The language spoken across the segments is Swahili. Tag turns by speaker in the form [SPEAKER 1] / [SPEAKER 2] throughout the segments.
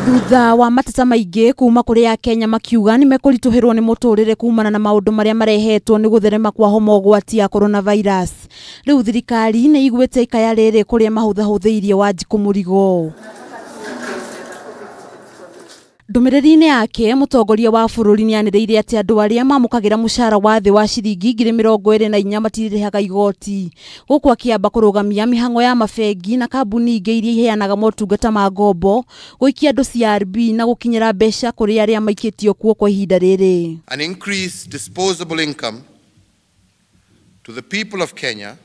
[SPEAKER 1] Thutha wa mateta maingĩ kuma kuri Akenya makiuga ni mekurituhirwo ni muturire kumana na maundu maria marehetwo ni gutherema kwa homa ugwati ya coronavirus. Riu thirikari ni igwete ikaya riri kuria mahuthahutheirie Wanjiku murigo. Ndumiriri-ini yake mutongoria wa bururi ni anireire ati andu aria mamukagira mushara wa thi wa ciringi 24,000 matirihaga igoti, guku akiamba kurugamia mihango ya mabengi na kambuni ingi iria iheanaga motungata ma ngombo guikia andu CRB na gukinyira mbeca kuri aria maikitio kuo kwa ihinda riri.
[SPEAKER 2] An increased disposable income to the people of Kenya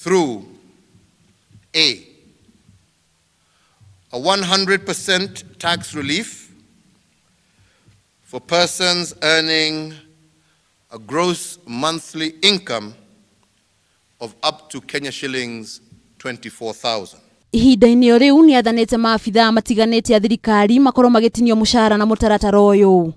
[SPEAKER 2] through a 100% tax relief for persons earning a gross monthly income of up to Kenya shillings 24,000.
[SPEAKER 1] Ihinda-ini riu ni athanite maabitha matiganite ya thirikari makorwo magitinio mushara na mutaratara uyu.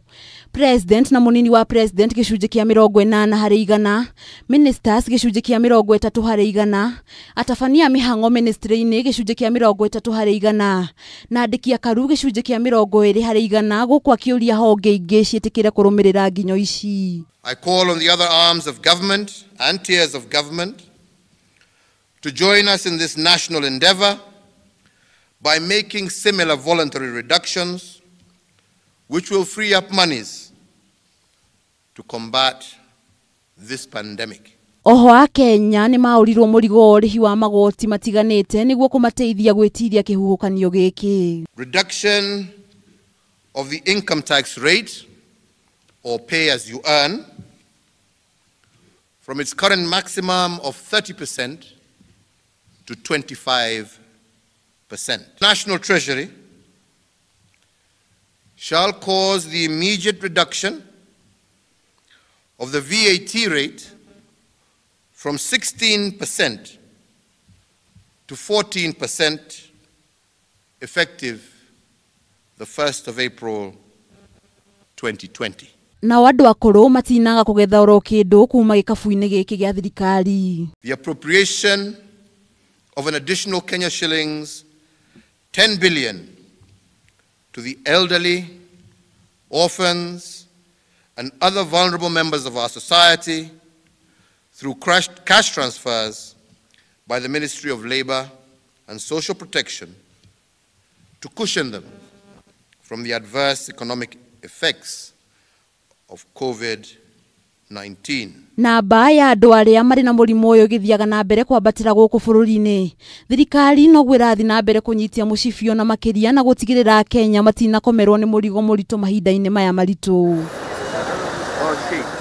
[SPEAKER 1] President na munini wa president gicunji kia 80%, ministers gicunji kia 30%, atabania mihango ministry-ini gicunji kia 30%, na andiki akaru gicunji kia 20% guku akiuria honge ingi cietikire kurumirira nginyo ici.
[SPEAKER 2] I call on the other arms of government and tiers of government to join us in this national endeavor by making similar voluntary reductions which will free up monies to combat this pandemic.
[SPEAKER 1] Oho Akenya ni maurirwo murigo rihi wa magoti matiganite niguo kumateithia gwitiria kihuhukanio giki.
[SPEAKER 2] Reduction of the income tax rate or pay as you earn from its current maximum of 30% to 25%. National Treasury shall cause the immediate reduction of the VAT rate from 16% to 14% effective the 1st of April 2020.
[SPEAKER 1] Na wandu akuru matinaga kugetha oro kindu kuma gikabu-ini giki gia thirikari.
[SPEAKER 2] The appropriation of an additional Kenya shillings 10 billion to the elderly, orphans, and other vulnerable members of our society through cash transfers by the Ministry of Labour and Social Protection to cushion them from the adverse economic effects of COVID-19.
[SPEAKER 1] Na baya andu aria mari na murimu uyu githiaga na mbere kwambatira guku bururi-ini, thirikari no gwirathi na mbere kunyitia mucibio na makiria na gutigirira Kenya matinakomerwo ni murigo murito mahinda-ini maya maritu.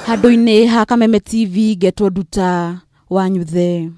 [SPEAKER 1] Handu-ini ha Kameme TV Getwo Nduta Wanyuthe.